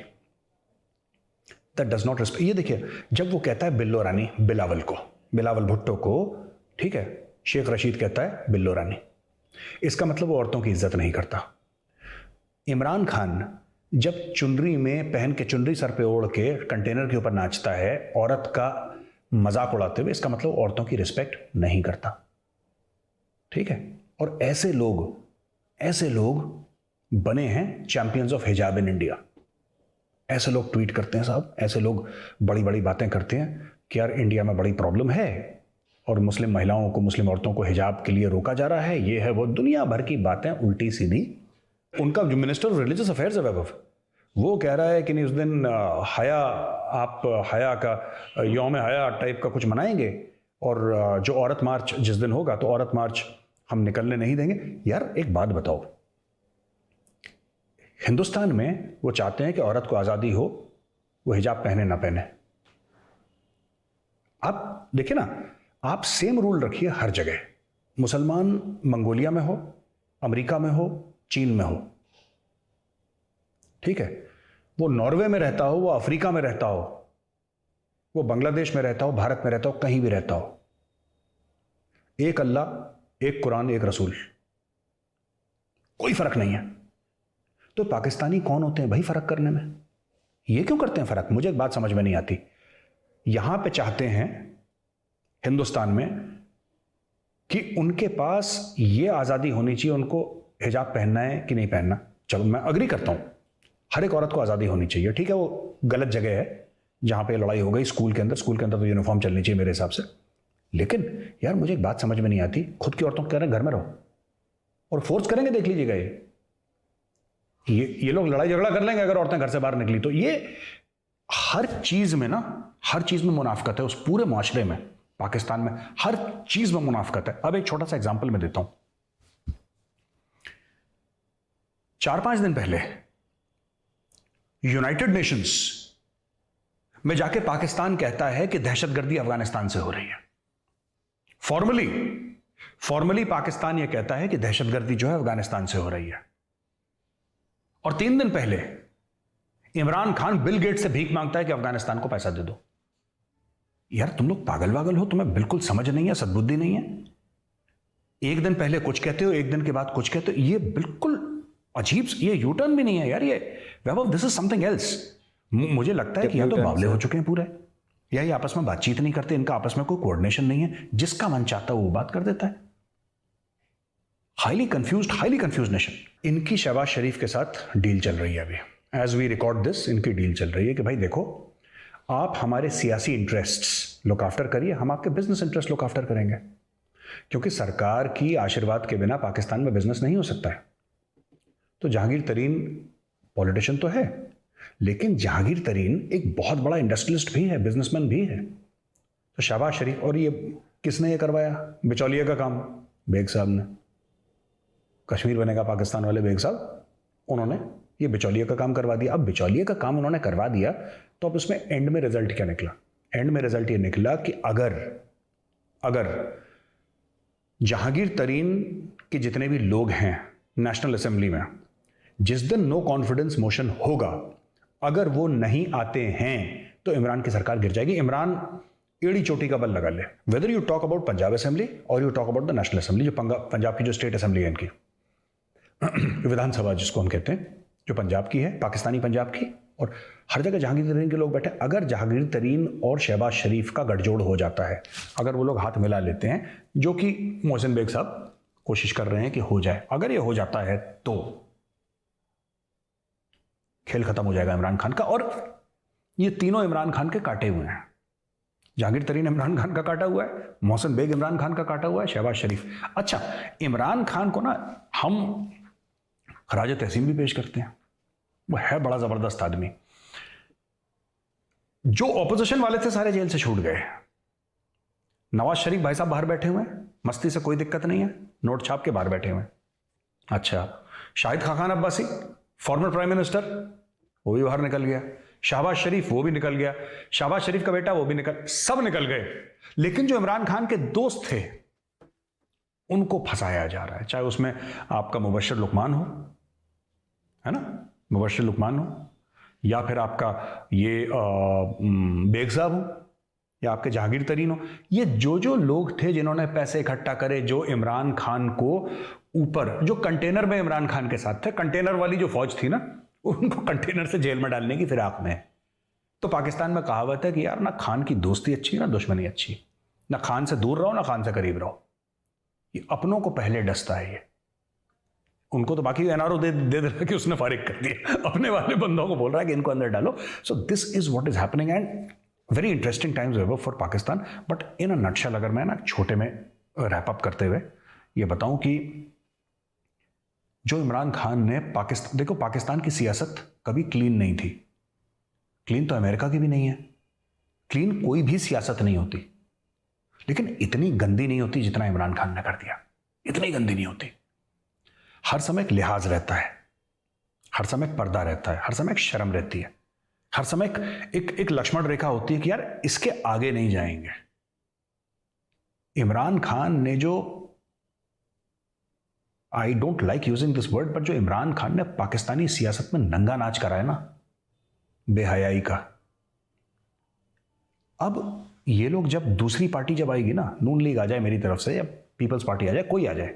that does not respect. ये देखिए, जब वो कहता है बिल्लो रानी बिलावल को, बिलावल भुट्टो को, ठीक है, शेख रशीद कहता है बिल्लो रानी, इसका मतलब वो औरतों की इज्जत नहीं करता। इमरान खान जब चुनरी में पहन के, चुनरी सर पे ओढ़ के कंटेनर के ऊपर नाचता है औरत का मजाक उड़ाते हुए, इसका मतलब औरतों की रिस्पेक्ट नहीं करता, ठीक है। और ऐसे लोग बने हैं चैंपियंस ऑफ हिजाब इन इंडिया। ऐसे लोग ट्वीट करते हैं साहब, ऐसे लोग बड़ी बड़ी बातें करते हैं कि यार इंडिया में बड़ी प्रॉब्लम है और मुस्लिम महिलाओं को, मुस्लिम औरतों को हिजाब के लिए रोका जा रहा है, ये है वो, दुनिया भर की बातें उल्टी सीधी। उनका जो मिनिस्टर ऑफ रिलीजियस अफेयर्स है वैभव, वो कह रहा है कि नहीं उस दिन हया, आप हया का यौम हया टाइप का कुछ मनाएंगे, और जो औरत मार्च जिस दिन होगा तो औरत मार्च हम निकलने नहीं देंगे। यार एक बात बताओ, हिंदुस्तान में वो चाहते हैं कि औरत को आज़ादी हो, वो हिजाब पहने ना पहने। आप देखिए ना, आप सेम रूल रखिए हर जगह, मुसलमान मंगोलिया में हो, अमेरिका में हो, चीन में हो, ठीक है, वो नॉर्वे में रहता हो, वो अफ्रीका में रहता हो, वो बांग्लादेश में रहता हो, भारत में रहता हो, कहीं भी रहता हो, एक अल्लाह, एक कुरान, एक रसूल, कोई फर्क नहीं है। तो पाकिस्तानी कौन होते हैं भाई फर्क करने में? ये क्यों करते हैं फर्क? मुझे एक बात समझ में नहीं आती। यहां पे चाहते हैं हिंदुस्तान में कि उनके पास ये आजादी होनी चाहिए, उनको हिजाब पहनना है कि नहीं पहनना। चलो मैं अग्री करता हूं, हर एक औरत को आजादी होनी चाहिए, ठीक है, वो गलत जगह है जहां पे लड़ाई हो गई स्कूल के अंदर तो यूनिफॉर्म चलनी चाहिए मेरे हिसाब से। लेकिन यार मुझे एक बात समझ में नहीं आती, खुद की औरतों को कह रहे हैं घर में रहो और फोर्स करेंगे, देख लीजिएगा ये लोग लड़ाई झगड़ा कर लेंगे अगर औरतें घर से बाहर निकली तो। ये हर चीज में मुनाफिकत है, उस पूरे मुआशरे में, पाकिस्तान में हर चीज में मुनाफिकत है। अब एक छोटा सा एग्जांपल मैं देता हूं। 4-5 दिन पहले यूनाइटेड नेशंस में जाके पाकिस्तान कहता है कि दहशतगर्दी अफगानिस्तान से हो रही है। फॉर्मली पाकिस्तान यह कहता है कि दहशतगर्दी जो है अफगानिस्तान से हो रही है। और 3 दिन पहले इमरान खान बिल गेट से भीख मांगता है कि अफगानिस्तान को पैसा दे दो। यार तुम लोग पागल वागल हो, तुम्हें बिल्कुल समझ नहीं है, सद्बुद्धि नहीं है। एक दिन पहले कुछ कहते हो, एक दिन के बाद कुछ कहते हो, ये बिल्कुल अजीब, ये यू टर्न भी नहीं है यार, ये वैभव, दिस इज समथिंग एल्स। मुझे लगता है कि या तो बावले हो चुके हैं पूरे, या ये आपस में बातचीत नहीं करते, इनका आपस में कोई कोऑर्डिनेशन नहीं है, जिसका मन चाहता है वो बात कर देता है। Highly confused nation. इनकी शहबाज शरीफ के साथ डील चल रही है अभी, एज वी रिकॉर्ड दिस, इनकी डील चल रही है कि भाई देखो, आप हमारे सियासी इंटरेस्ट्स लुक आफ्टर करिए, हम आपके बिजनेस इंटरेस्ट लुक आफ्टर करेंगे, क्योंकि सरकार की आशीर्वाद के बिना पाकिस्तान में बिजनेस नहीं हो सकता है। तो जहांगीर तरीन पॉलिटिशियन तो है, लेकिन जहांगीर तरीन एक बहुत बड़ा इंडस्ट्रियलिस्ट भी है, बिजनेसमैन भी है। तो शहबाज शरीफ, और ये किसने ये करवाया बिचौलिए का काम? बेग साहब ने। कश्मीर बनेगा पाकिस्तान वाले बेग साहब, उन्होंने ये बिचौलिए का काम करवा दिया। अब बिचौलिए का काम उन्होंने करवा दिया, तो अब उसमें एंड में रिजल्ट क्या निकला? एंड में रिजल्ट ये निकला कि अगर जहांगीर तरीन के जितने भी लोग हैं नेशनल असेंबली में, जिस दिन नो कॉन्फिडेंस मोशन होगा, अगर वो नहीं आते हैं तो इमरान की सरकार गिर जाएगी। इमरान एड़ी चोटी का बल लगा ले, whether you talk about Punjab assembly और you talk about the national assembly, जो पंजाब की जो स्टेट असेंबली है इनकी, विधानसभा जिसको हम कहते हैं, जो पंजाब की है, पाकिस्तानी पंजाब की, और हर जगह जहांगीर तरीन के लोग बैठे। अगर जहांगीर तरीन और शहबाज शरीफ का गठजोड़ हो जाता है, अगर वो लोग हाथ मिला लेते हैं, जो कि मोहसिन बेग साहब कोशिश कर रहे हैं कि हो जाए, अगर ये हो जाता है तो खेल खत्म हो जाएगा इमरान खान का। और ये तीनों इमरान खान के काटे हुए हैं। जहांगीर तरीन इमरान खान का काटा हुआ है, मोहसिन बेग इमरान खान का काटा हुआ है, शहबाज शरीफ। अच्छा, इमरान खान को ना हम खराज तहसीन भी पेश करते हैं, वो है बड़ा जबरदस्त आदमी। जो ऑपोजिशन वाले थे सारे जेल से छूट गए। नवाज शरीफ भाई साहब बाहर बैठे हुए हैं, मस्ती से कोई दिक्कत नहीं है, नोट छाप के बाहर बैठे हुए हैं। अच्छा, Shahid Khaqan Abbasi former prime minister, वो भी बाहर निकल गया। शहबाज शरीफ वो भी निकल गया, शहबाज शरीफ का बेटा वो भी सब निकल गए। लेकिन जो इमरान खान के दोस्त थे उनको फंसाया जा रहा है, चाहे उसमें आपका मुबश्शिर लुकमान हो, है ना, मुबश्शिर लुकमान हो, या फिर आपका ये बेग साहब हो, या आपके जहांगीर तरीन हो। ये जो लोग थे जिन्होंने पैसे इकट्ठा करे, जो इमरान खान को ऊपर, जो कंटेनर में इमरान खान के साथ थे, कंटेनर वाली जो फौज थी ना, उनको कंटेनर से जेल में डालने की फिराक में। तो पाकिस्तान में कहावत है कि यार ना खान की दोस्ती अच्छी ना दुश्मनी अच्छी, ना खान से दूर रहो ना खान से करीब रहो। ये अपनों को पहले डसता है, ये उनको तो बाकी एनआरओ दे रहा कि उसने फारिग कर दिया, अपने वाले बंदों को बोल रहा है कि इनको अंदर डालो। So this is what is happening and very interesting times ever for Pakistan. But in a nutshell अगर मैं ना छोटे में रैप अप करते हुए ये बताऊं कि जो इमरान खान ने देखो पाकिस्तान की सियासत कभी क्लीन नहीं थी, क्लीन तो अमेरिका की भी नहीं है, क्लीन कोई भी सियासत नहीं होती, लेकिन इतनी गंदी नहीं होती जितना इमरान खान ने कर दिया। इतनी गंदी नहीं होती। हर समय एक लिहाज रहता है, हर समय एक पर्दा रहता है, हर समय एक शर्म रहती है, हर समय एक लक्ष्मण रेखा होती है कि यार इसके आगे नहीं जाएंगे। इमरान खान ने जो, I don't like using this word, but जो इमरान खान ने पाकिस्तानी सियासत में नंगा नाच कराया ना, बेहयाई का, अब ये लोग जब दूसरी पार्टी जब आएगी ना, नून लीग आ जाए मेरी तरफ से या पीपल्स पार्टी आ जाए, कोई आ जाए,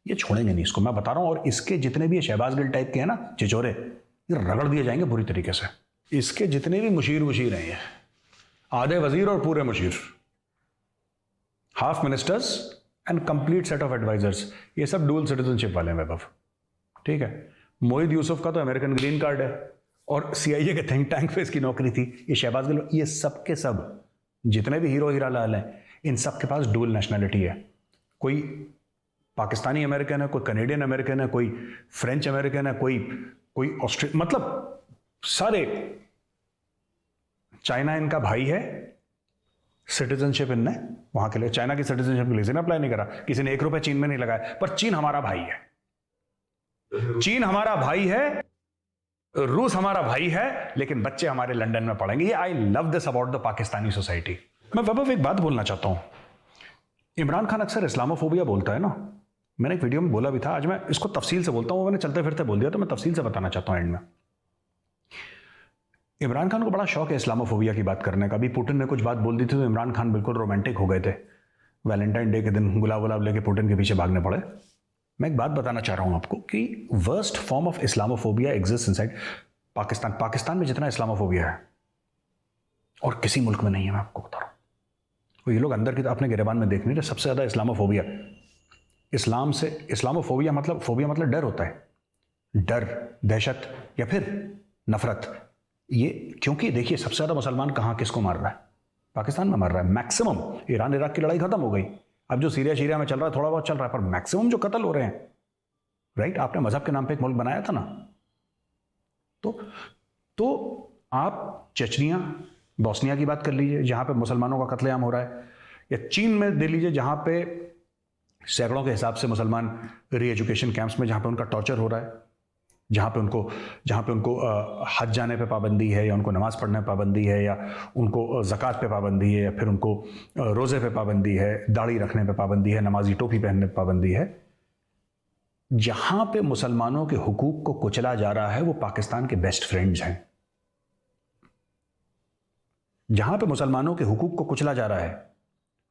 ये छोड़ेंगे नहीं इसको, मैं बता रहा हूं। और इसके जितने भी ये शहबाज गिल टाइप के हैं ना चिचोरे, ये रगड़ दिए जाएंगे पूरी तरीके से। इसके जितने भी मुशीर हैं, आधे वजीर और पूरे मुशीर, half ministers and complete set of advisers, ये सब डुअल सिटीजनशिप वाले हैं वैभव, ठीक है। मोहित यूसुफ का तो अमेरिकन ग्रीन कार्ड है और सीआईए के थिंक टैंक पे इसकी नौकरी थी। ये शहबाज गिल, ये सब के सब जितने भी हीरो हीरा लाल हैं, इन सब के पास डुअल नेशनैलिटी है। कोई पाकिस्तानी अमेरिकन है, कोई कनेडियन अमेरिकन है, कोई फ्रेंच अमेरिकन है, कोई ऑस्ट्रेलिया, मतलब सारे। चाइना इनका भाई है, सिटीजनशिप इनने वहां के लिए, चाइना की सिटीजनशिप के लिए किसी ने अप्लाई नहीं करा, किसी ने 1 रुपए चीन में नहीं लगाया, पर चीन हमारा भाई है, चीन हमारा भाई है, रूस हमारा भाई है, लेकिन बच्चे हमारे लंदन में पढ़ेंगे। ये I love this about the Pakistani society. मैं वैभव एक बात बोलना चाहता हूं, इमरान खान अक्सर इस्लामोफोबिया बोलता है ना, मैंने एक वीडियो में बोला भी था, आज मैं इसको तफसील से बोलता हूं, मैंने चलते फिरते बोल दिया तो मैं तफसील से बताना चाहता हूं एंड में। इमरान खान को बड़ा शौक है इस्लामोफोबिया की बात करने का। अभी पुतिन ने कुछ बात बोल दी थी तो इमरान खान बिल्कुल रोमांटिक हो गए थे, वैलेंटाइन डे के दिन गुलाब गुलाब लेके पुतिन के पीछे भागने पड़े। मैं एक बात बताना चाह रहा हूं आपको कि worst form of Islamophobia exist inside Pakistan. Pakistan में जितना इस्लामोफोबिया है और किसी मुल्क में नहीं है, मैं आपको बता रहा हूं। ये लोग अंदर की तो अपने गिरेबान में देख नहीं रहे, सबसे ज्यादा इस्लामोफोबिया, इस्लाम से, इस्लामोफोबिया मतलब, फोबिया मतलब डर होता है, डर, दहशत या फिर नफरत। ये क्योंकि देखिए सबसे ज्यादा मुसलमान कहां किसको मार रहा है, पाकिस्तान में मार रहा है मैक्सिमम। ईरान इराक की लड़ाई खत्म हो गई, अब जो सीरिया में चल रहा है थोड़ा बहुत चल रहा है, पर मैक्सिमम जो कत्ल हो रहे हैं, राइट, आपने मजहब के नाम पे एक मुल्क बनाया था ना, तो आप चेचनिया, बोस्निया की बात कर लीजिए जहां पे मुसलमानों का कत्लेआम हो रहा है, या चीन में दे लीजिए जहां पे सैकड़ों के हिसाब से मुसलमान री एजुकेशन कैंप्स में, जहां पे उनका टॉर्चर हो रहा है, जहां पे उनको हज जाने पे पाबंदी है, या उनको नमाज पढ़ने पे पाबंदी है, या उनको ज़कात पे पाबंदी है, या फिर उनको रोज़े पे पाबंदी है, दाढ़ी रखने पे पाबंदी है, नमाजी टोपी पहनने पे पाबंदी है। जहां पे मुसलमानों के हुकूक को कुचला जा रहा है वो पाकिस्तान के बेस्ट फ्रेंड्स हैं। जहां पे मुसलमानों के हुकूक को कुचला जा रहा है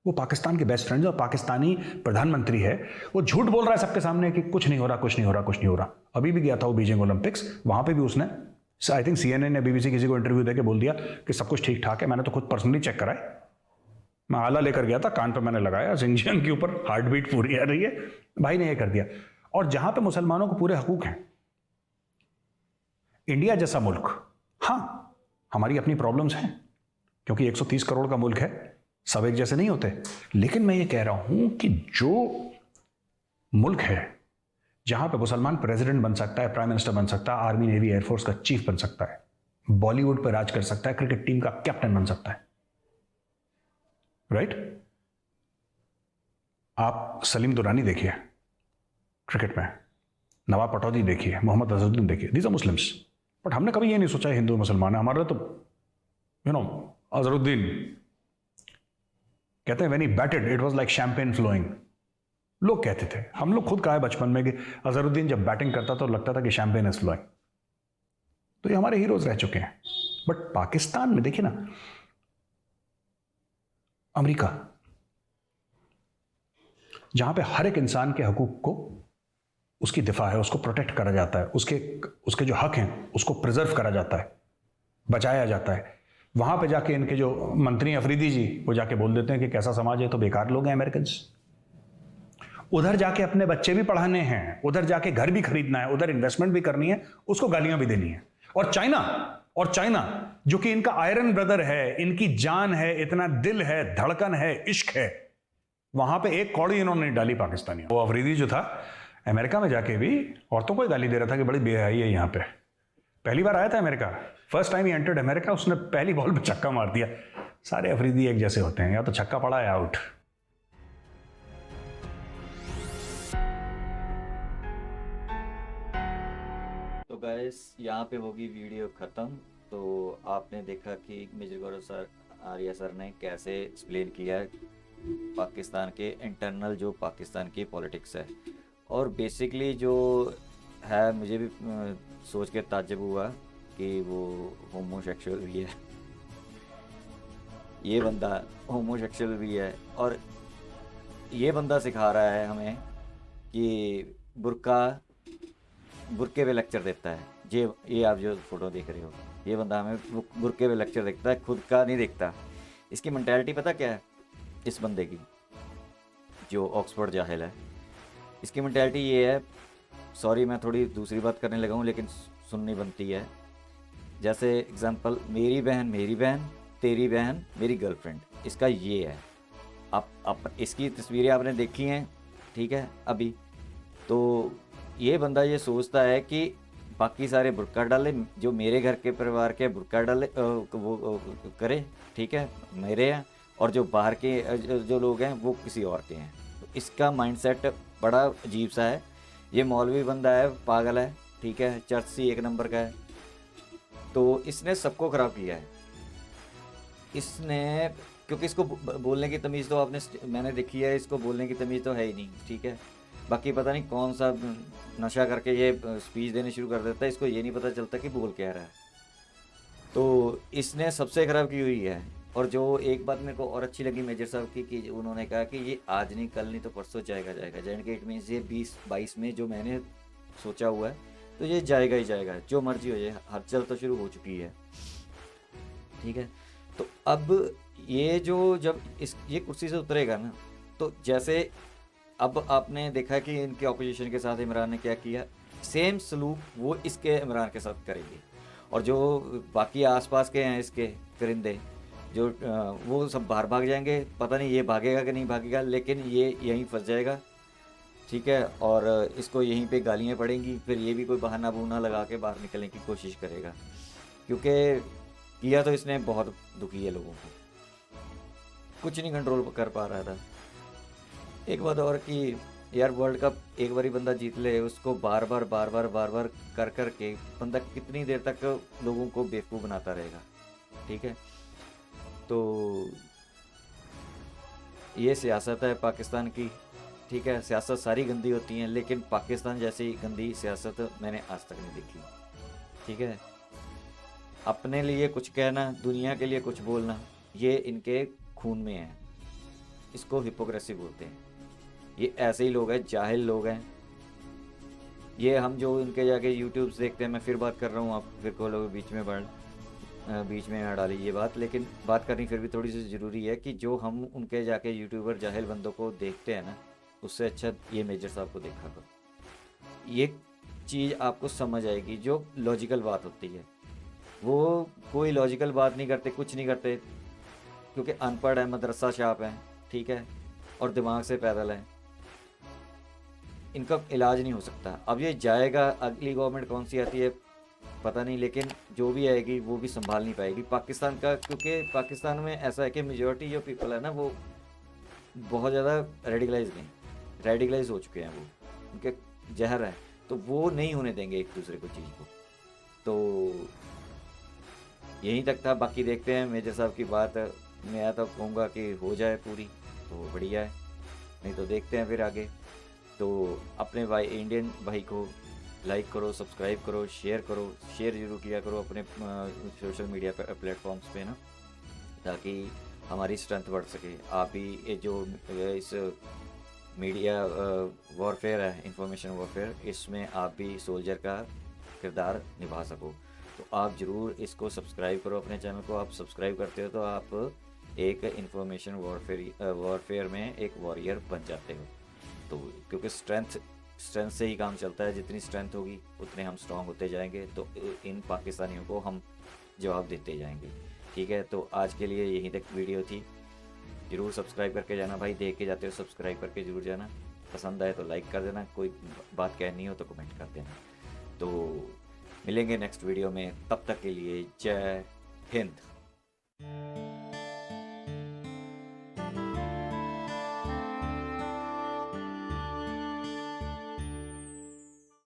वो पाकिस्तान के बेस्ट फ्रेंड्स, और पाकिस्तानी प्रधानमंत्री है वो झूठ बोल रहा है सबके सामने कि कुछ नहीं हो रहा, कुछ नहीं हो रहा, कुछ नहीं हो रहा। अभी भी गया था वो बीजिंग ओलंपिक्स, वहां पे भी उसने, आई थिंक CNN या BBC किसी को इंटरव्यू देके बोल दिया कि सब कुछ ठीक ठाक है। मैंने तो खुद पर्सनली चेक कराए, मैं आला लेकर गया था, कान पे मैंने लगाया, जिंगजियांग के ऊपर हार्ट बीट पूरी आ रही है, भाई ने ये कर दिया। और जहां पे मुसलमानों को पूरे हकूक हैं, इंडिया जैसा मुल्क, हाँ हमारी अपनी प्रॉब्लम्स हैं क्योंकि 130 करोड़ का मुल्क है, सब एक जैसे नहीं होते, लेकिन मैं ये कह रहा हूं कि जो मुल्क है जहां पे मुसलमान प्रेसिडेंट बन सकता है, प्राइम मिनिस्टर बन सकता है, आर्मी नेवी एयरफोर्स का चीफ बन सकता है, बॉलीवुड पर राज कर सकता है, क्रिकेट टीम का कैप्टन बन सकता है, राइट। आप सलीम दुरानी देखिए क्रिकेट में, नवाब पटौदी देखिए, मोहम्मद अजहरुद्दीन देखिए, दीज आर मुस्लिम्स। बट हमने कभी ये नहीं सोचा हिंदू मुसलमान है, हमारा तो अजहरुद्दीन कहते हैं when he batted it was like champagne flowing, लोग कहते थे, हम लोग खुद कहा है बचपन में कि अजहरुद्दीन जब बैटिंग करता तो लगता था कि शैंपेन इज फ्लोइंग। तो ये हमारे हीरोज रह चुके हैं। बट पाकिस्तान में देखिए ना, अमेरिका जहां पे हर एक इंसान के हकूक को, उसकी दिफा है, उसको प्रोटेक्ट करा जाता है, उसके जो हक हैं उसको प्रिजर्व करा जाता है, बचाया जाता है, वहां पे जाके इनके जो मंत्री अफरीदी जी वो जाके बोल देते हैं कि कैसा समाज है, तो बेकार लोग हैं अमेरिकन। उधर जाके अपने बच्चे भी पढ़ाने हैं, उधर जाके घर भी खरीदना है, उधर इन्वेस्टमेंट भी करनी है, उसको गालियां भी देनी है। और चाइना जो कि इनका आयरन ब्रदर है, इनकी जान है, इतना दिल है, धड़कन है, इश्क है, वहां पे एक कौड़ी इन्होंने नहीं डाली पाकिस्तानी। वो अफरीदी जो था अमेरिका में जाके भी औरतों को ही गाली दे रहा था कि बड़ी बेहयाई है यहाँ पे। पहली बार आया था America, first time he entered America, उसने पहली बॉल पे छक्का मार दिया। सारे अफरीदी एक जैसे होते हैं, या तो छक्का पड़ा है आउट। तो गाइस यहाँ पे होगी वीडियो ख़त्म। तो आपने देखा कि मेजर गौरव सर, आर्या सर ने कैसे एक्सप्लेन किया पाकिस्तान के इंटरनल जो पाकिस्तान की पॉलिटिक्स है। और बेसिकली जो है, मुझे भी सोच के ताज्जुब हुआ कि वो होमोसेक्सुअल भी है, ये बंदा होमोसेक्सुअल भी है, और ये बंदा सिखा रहा है हमें कि बुर्के पे लेक्चर देता है। ये आप जो फोटो देख रहे हो, ये बंदा हमें बुर्के पे लेक्चर देता है, खुद का नहीं देखता। इसकी मेंटालिटी पता क्या है इस बंदे की, जो ऑक्सफोर्ड जाहिल है, इसकी मेंटालिटी ये है, सॉरी मैं थोड़ी दूसरी बात करने लगा हूँ लेकिन सुननी बनती है। जैसे एग्जांपल, मेरी बहन तेरी बहन मेरी गर्लफ्रेंड, इसका ये है। आप इसकी तस्वीरें आपने देखी हैं, ठीक है अभी, तो ये बंदा ये सोचता है कि बाकी सारे बुर्का डाले, जो मेरे घर के परिवार के बुर्का डाले वो करे, ठीक है मेरे हैं, और जो बाहर के जो लोग हैं वो किसी और के हैं। तो इसका माइंडसेट बड़ा अजीब सा है। ये मौलवी बंदा है, पागल है, ठीक है, चर्च सी एक नंबर का है। तो इसने सबको ख़राब किया है इसने, क्योंकि इसको बोलने की तमीज़ तो मैंने देखी है, इसको बोलने की तमीज़ तो है ही नहीं, ठीक है। बाकी पता नहीं कौन सा नशा करके ये स्पीच देने शुरू कर देता है, इसको ये नहीं पता चलता कि बोल क्या रहा है। तो इसने सबसे ख़राब की हुई है। और जो एक बात मेरे को और अच्छी लगी मेजर साहब की, कि उन्होंने कहा कि ये आज नहीं कल नहीं तो परसों जाएगा जाएगा। इट मीन्स ये 2022 में जो मैंने सोचा हुआ है तो ये जाएगा ही जाएगा, जो मर्जी हो जाए। हलचल तो शुरू हो चुकी है, ठीक है। तो अब ये जो जब ये कुर्सी से उतरेगा ना, तो जैसे अब आपने देखा कि इनके ऑपोजिशन के साथ इमरान ने क्या किया, सेम सलूक वो इसके इमरान के साथ करेंगे। और जो बाकी आसपास के हैं इसके परिंदे, जो वो सब बाहर भाग जाएंगे। पता नहीं ये भागेगा कि नहीं भागेगा, लेकिन ये यहीं फंस जाएगा, ठीक है। और इसको यहीं पे गालियाँ पड़ेंगी, फिर ये भी कोई बहाना बूना लगा के बाहर निकलने की कोशिश करेगा, क्योंकि किया तो इसने बहुत दुखी है लोगों को, कुछ नहीं कंट्रोल कर पा रहा था। एक बात और कि यार वर्ल्ड कप एक बार ही बंदा जीत ले, उसको बार बार कर के बंदा कितनी देर तक लोगों को बेवकूफ़ बनाता रहेगा, ठीक है। तो ये सियासत है पाकिस्तान की, ठीक है। सियासत सारी गंदी होती हैं, लेकिन पाकिस्तान जैसी गंदी सियासत मैंने आज तक नहीं देखी, ठीक है। अपने लिए कुछ कहना, दुनिया के लिए कुछ बोलना, ये इनके खून में है। इसको हिपोक्रेसी बोलते हैं। ये ऐसे ही लोग हैं, जाहिल लोग हैं ये। हम जो इनके जाके यूट्यूब्स देखते हैं, मैं फिर बात कर रहा हूँ, आप फिर को लोग बीच में ना डाली ये बात, लेकिन बात करनी फिर भी थोड़ी सी ज़रूरी है कि जो हम उनके जाके यूट्यूबर जाहिल बंदों को देखते हैं ना, उससे अच्छा ये मेजर साहब को देखा करो। ये चीज़ आपको समझ आएगी, जो लॉजिकल बात होती है। वो कोई लॉजिकल बात नहीं करते, कुछ नहीं करते, क्योंकि अनपढ़ है, मदरसा छाप है, ठीक है, और दिमाग से पैदल है। इनका इलाज नहीं हो सकता। अब ये जाएगा, अगली गवर्नमेंट कौन सी आती है पता नहीं, लेकिन जो भी आएगी वो भी संभाल नहीं पाएगी पाकिस्तान का, क्योंकि पाकिस्तान में ऐसा है कि मेजॉरिटी जो पीपल है ना, वो बहुत ज़्यादा रेडिकलाइज हो चुके हैं, वो उनके जहर है, तो वो नहीं होने देंगे एक दूसरे को चीज़ को। तो यहीं तक था, बाकी देखते हैं मेजर साहब की बात। मैं तो कहूँगा कि हो जाए पूरी तो बढ़िया है, नहीं तो देखते हैं फिर आगे। तो अपने भाई इंडियन भाई को लाइक करो, सब्सक्राइब करो, शेयर जरूर किया करो अपने सोशल मीडिया प्लेटफॉर्म्स पे ना, ताकि हमारी स्ट्रेंथ बढ़ सके। आप भी ये जो इस मीडिया वॉरफेयर है, इंफॉर्मेशन वॉरफेयर, इसमें आप भी सोल्जर का किरदार निभा सको। तो आप ज़रूर इसको सब्सक्राइब करो, अपने चैनल को। आप सब्सक्राइब करते हो तो आप एक इंफॉर्मेशन वॉरफेयर में एक वॉरियर बन जाते हो। तो क्योंकि स्ट्रेंथ से ही काम चलता है, जितनी स्ट्रेंथ होगी उतने हम स्ट्रांग होते जाएंगे, तो इन पाकिस्तानियों को हम जवाब देते जाएंगे, ठीक है। तो आज के लिए यहीं तक वीडियो थी। ज़रूर सब्सक्राइब करके जाना भाई, देख के जाते हो सब्सक्राइब करके ज़रूर जाना। पसंद आए तो लाइक कर देना, कोई बात कहनी हो तो कमेंट कर देना। तो मिलेंगे नेक्स्ट वीडियो में, तब तक के लिए जय हिंद।